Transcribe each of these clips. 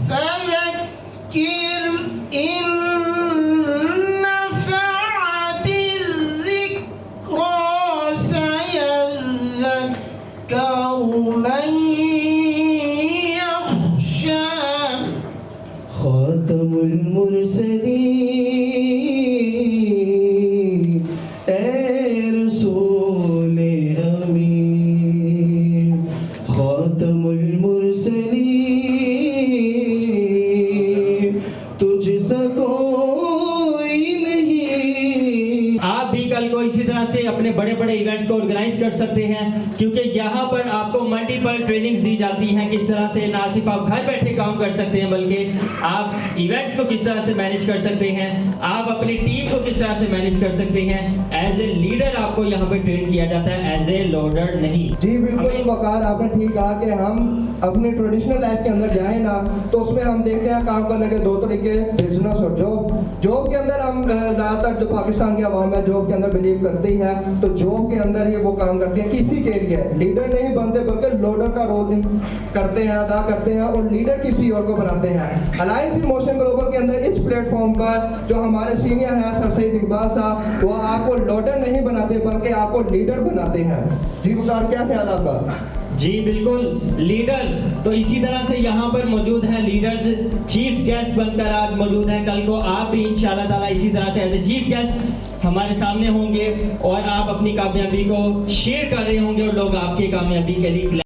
फज़क्किर इन नफ़अत ज़िक्रा सयज़्ज़क्करु मन यख़शा। खातमुल मुरसलीन ए रसूल अमीन, खातमुल मुरसलीन तुझसा कोई नहीं। आप भी कल को इसी तरह से अपने बड़े बड़े इवेंट्स को ऑर्गेनाइज कर सकते हैं, क्योंकि यहाँ पर आपको मल्टीपल ट्रेनिंग्स दी जाती हैं किस तरह से ना सिर्फ आप घर बैठे काम कर सकते हैं, बल्कि आप इवेंट्स को किस तरह से मैनेज कर सकते हैं, आप अपनी टीम को किस तरह से मैनेज कर सकते हैं। एज ए लीडर आपको यहाँ पर ट्रेन किया जाता है, एज ए लोडर नहीं। जी बिल्कुल वकार, आपने ठीक कहा कि हम अपने ट्रेडिशनल लाइफ के अंदर जाएं ना, तो उसमें हम देखते हैं काम करने के दो तरीके, बिजनेस और जॉब। जॉब के अंदर हम ज़्यादातर जो पाकिस्तान की आवाम है जॉब के अंदर बिलीव करती है, तो जॉब के अंदर ही वो काम करती है, किसी के लिए लीडर नहीं बनते बल्कि लोडर का रोल करते हैं, अदा करते हैं और लीडर किसी और को बनाते हैं। अलायंस इन मोशन ग्लोबल के अंदर इस प्लेटफॉर्म पर जो हमारे सीनियर हैं सर सईद इकबाल साहब, वो आपको लोडर नहीं बनाते बल्कि आपको लीडर बनाते हैं। जी वकार, क्या ख्याल आपका? जी बिल्कुल, लीडर्स तो इसी तरह से यहाँ पर मौजूद हैं। लीडर्स चीफ गेस्ट बनकर आज मौजूद हैं। कल को आप भी इंशाल्लाह ताला इसी तरह से एज ए चीफ गेस्ट हमारे सामने होंगे और आप अपनी कामयाबी को शेयर कर रहे होंगे और लोग आपकी कामयाबी के लिए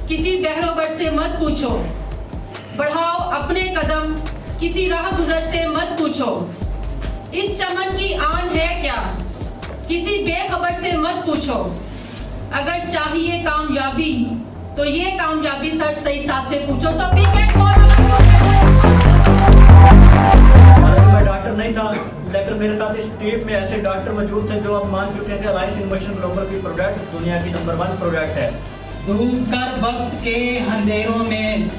किसी बहरोबर से मत पूछो, बढ़ाओ अपने कदम किसी राह गुजर से मत पूछो। इस चमन की आन है क्या, किसी बेखबर से मत पूछो। अगर चाहिए कामयाबी तो ये कामयाबी सर सही साहब से पूछो। सब मैं डॉक्टर नहीं था, लेकिन मेरे साथ इस टीम में ऐसे डॉक्टर मौजूद थे जो अब मान चुके हैं कि अलायंस इन मोशन ग्लोबल की प्रोडक्ट दुनिया की नंबर 1 प्रोडक्ट है। डूब कर वक्त के अंधेरों में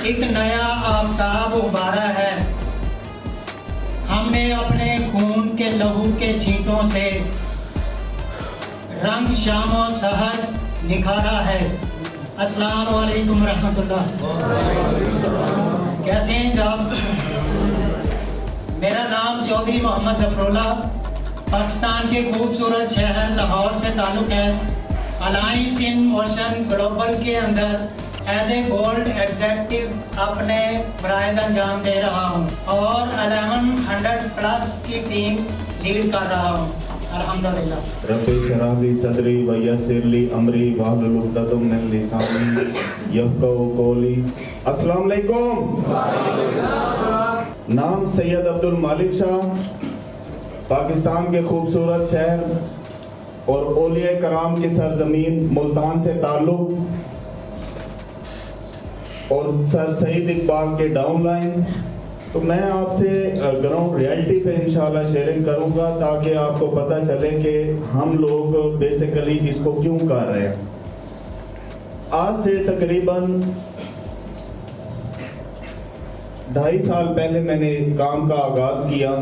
एक नया आफताब उबारा है। हमने अपने खून के लहू के छींटों से रंग शामो सहर निखारा है। अस्सलाम वालेकुम रहमतुल्लाह। कैसे हैं आप? मेरा नाम चौधरी मोहम्मद ज़फरुल्लाह, पाकिस्तान के खूबसूरत शहर लाहौर से ताल्लुक़ है। अलायंस इन मोशन ग्लोबल के अंदर एज ए गोल्ड एग्जेक्टिव अपने फ़राइज़ अंजाम दे रहा हूँ और 1100+ की टीम लीड कर रहा हूँ अल्हम्दुलिल्लाह। रब्बि इश्रह ली सदरी व यस्सिर ली अमरी वहलुल उक़दतम मिन लिसानी यफ़क़हू क़ौली। अस्सलाम वालेकुम। नाम सैयद अब्दुल मालिक शाह, पाकिस्तान के खूबसूरत शहर और औलिया कराम की सरजमीन मुल्तान से ताल्लुक़ और सर सईद इकबाल के डाउनलाइन। तो मैं आपसे ग्राउंड रियलिटी पे इंशाल्लाह शेयरिंग करूंगा ताकि आपको पता चले कि हम लोग बेसिकली इसको क्यों कर रहे हैं। आज से तकरीबन 2.5 साल पहले मैंने काम का आगाज़ किया।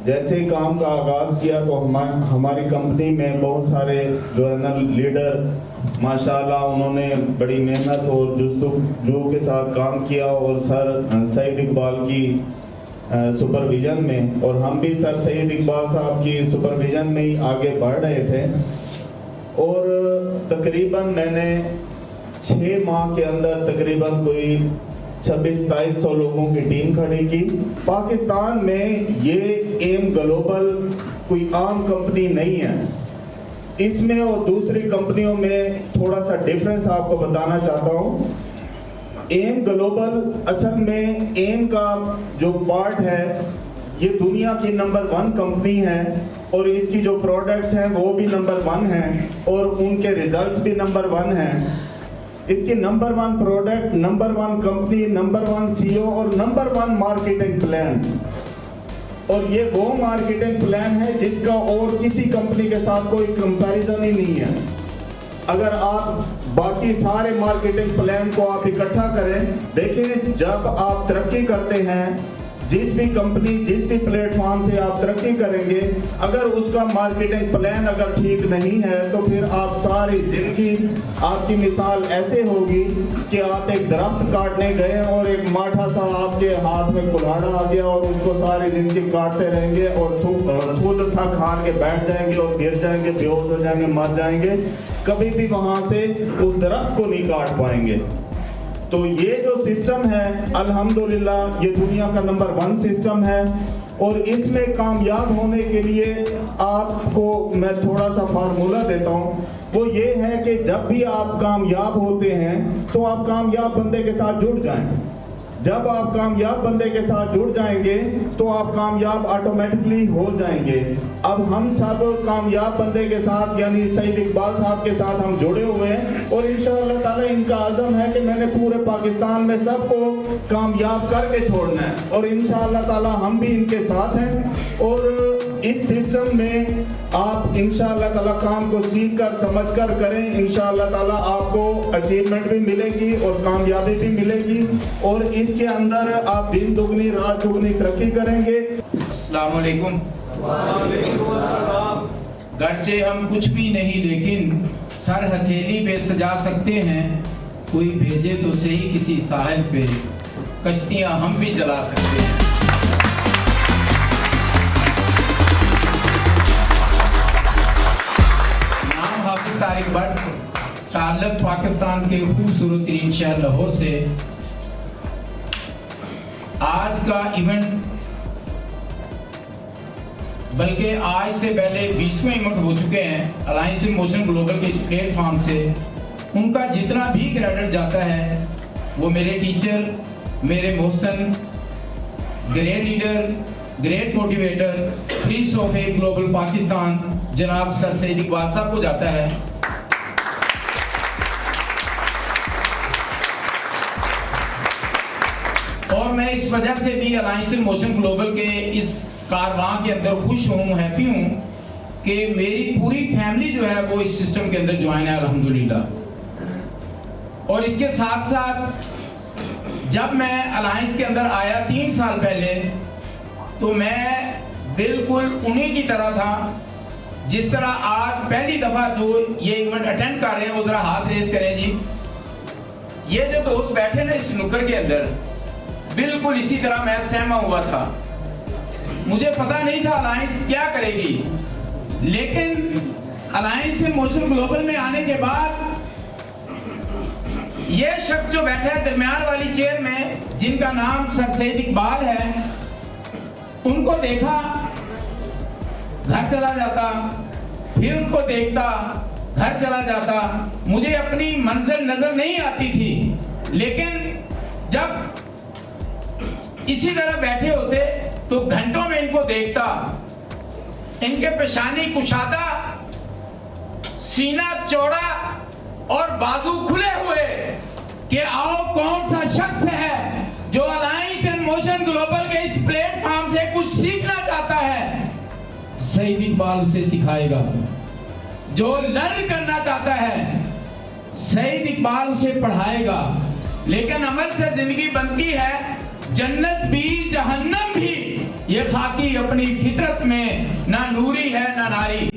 जैसे ही काम का आगाज़ किया तो हमारी कंपनी में बहुत सारे जो है ना लीडर माशाल्लाह उन्होंने बड़ी मेहनत और जुस्तजू के साथ काम किया और सर सईद इकबाल की सुपरविज़न में, और हम भी सर सईद इकबाल साहब की सुपरविज़न में ही आगे बढ़ रहे थे। और तकरीबन मैंने 6 माह के अंदर तकरीबन कोई 2600-2700 लोगों की टीम खड़ी की। पाकिस्तान में ये एम ग्लोबल कोई आम कंपनी नहीं है। इसमें और दूसरी कंपनियों में थोड़ा सा डिफरेंस आपको बताना चाहता हूँ। एम ग्लोबल असल में एम का जो पार्ट है ये दुनिया की नंबर 1 कंपनी है और इसकी जो प्रोडक्ट्स हैं वो भी नंबर 1 हैं और उनके रिजल्ट्स भी नंबर 1 हैं। इसकी number 1 product, number 1 company, number 1 CEO और नंबर 1 मार्केटिंग प्लान। और ये वो मार्केटिंग प्लान है जिसका और किसी कंपनी के साथ कोई कंपैरिजन ही नहीं है। अगर आप बाकी सारे मार्केटिंग प्लान को आप इकट्ठा करें, देखिए जब आप तरक्की करते हैं, जिस भी कंपनी, जिस भी प्लेटफॉर्म से आप तरक्की करेंगे, अगर उसका मार्केटिंग प्लान अगर ठीक नहीं है तो फिर आप सारी जिंदगी, आपकी मिसाल ऐसे होगी कि आप एक दरख्त काटने गए और एक माठा सा आपके हाथ में कुल्हाड़ा आ गया और उसको सारी जिंदगी काटते रहेंगे और खुद थक हार के बैठ जाएंगे और गिर जाएंगे, बेहोश हो जाएंगे, मर जाएंगे, कभी भी वहां से उस दरख्त को नहीं काट पाएंगे। तो ये जो सिस्टम है अल्हम्दुलिल्लाह ये दुनिया का नंबर 1 सिस्टम है और इसमें कामयाब होने के लिए आपको मैं थोड़ा सा फार्मूला देता हूँ। वो ये है कि जब भी आप कामयाब होते हैं तो आप कामयाब बंदे के साथ जुड़ जाएं। जब आप कामयाब बंदे के साथ जुड़ जाएंगे तो आप कामयाब ऑटोमेटिकली हो जाएंगे। अब हम सब कामयाब बंदे के साथ यानी सईद इकबाल साहब के साथ हम जुड़े हुए हैं और इंशाअल्लाह ताला इनका आज़म है कि मैंने पूरे पाकिस्तान में सबको कामयाब करके छोड़ना है और इंशाअल्लाह ताला हम भी इनके साथ हैं। और इस सिस्टम में आप इंशाअल्लाह ताला काम को सीख कर समझ कर करें, इंशाअल्लाह ताला आपको अचीवमेंट भी मिलेगी और कामयाबी भी मिलेगी और इसके अंदर आप दिन दुगनी रात दुगनी तरक्की करेंगे। अस्सलाम वालेकुम। गर्चे हम कुछ भी नहीं लेकिन सर हथेली पे सजा सकते हैं, कोई भेजे तो सही किसी साहिल पे, कश्तियां हम भी जला सकते हैं। नाम हाफिज तारिक भट्ट, ताल्लुक पाकिस्तान के खूबसूरत तरीन शहर लाहौर से। आज का इवेंट बल्कि आज से पहले 20वें इवेंट हो चुके हैं अलायंस इन मोशन ग्लोबल के इस प्लेटफॉर्म से। उनका जितना भी क्रेडिट जाता है वो मेरे टीचर, मेरे Mohsin, great leader, great motivator, Prince of a global Pakistan जनाब सर सईद इकबाल साहब को जाता है। और मैं इस वजह से भी अलायंस इन मोशन ग्लोबल के इस कारवां के अंदर खुश हूँ, हैप्पी हूँ कि मेरी पूरी फैमिली जो है वो इस सिस्टम के अंदर ज्वाइन है अल्हम्दुलिल्लाह। और इसके साथ साथ जब मैं अलायंस के अंदर आया 3 साल पहले तो मैं बिल्कुल उन्हीं की तरह था जिस तरह आज पहली दफ़ा जो ये इवेंट अटेंड कर रहे हैं वो ज़रा हाथ रेस करें जी। ये जो दोस्त बैठे ना इस नुक्कड़ के अंदर बिल्कुल इसी तरह मैं सहमा हुआ था। मुझे पता नहीं था अलायंस क्या करेगी, लेकिन अलायंस इन मोशन ग्लोबल में आने के बाद ये शख्स जो बैठा है दरमियान वाली चेयर में, जिनका नाम सर सईद इकबाल है, उनको देखा, घर चला जाता, फिर उनको देखता, घर चला जाता। मुझे अपनी मंजिल नजर नहीं आती थी, लेकिन जब इसी तरह बैठे होते तो घंटों में इनको देखता, इनके पेशानी कुशादा, सीना चौड़ा और बाजू खुले हुए कि आओ कौन सा शख्स है जो अलायंस इन मोशन ग्लोबल के इस प्लेटफॉर्म से कुछ सीखना चाहता है, सईद इकबाल उसे सिखाएगा। जो लर्न करना चाहता है सईद इकबाल उसे पढ़ाएगा। लेकिन अमल से जिंदगी बनती है, जन्नत भी जहन्नम भी, ये खाकी अपनी फितरत में ना नूरी है ना नारी।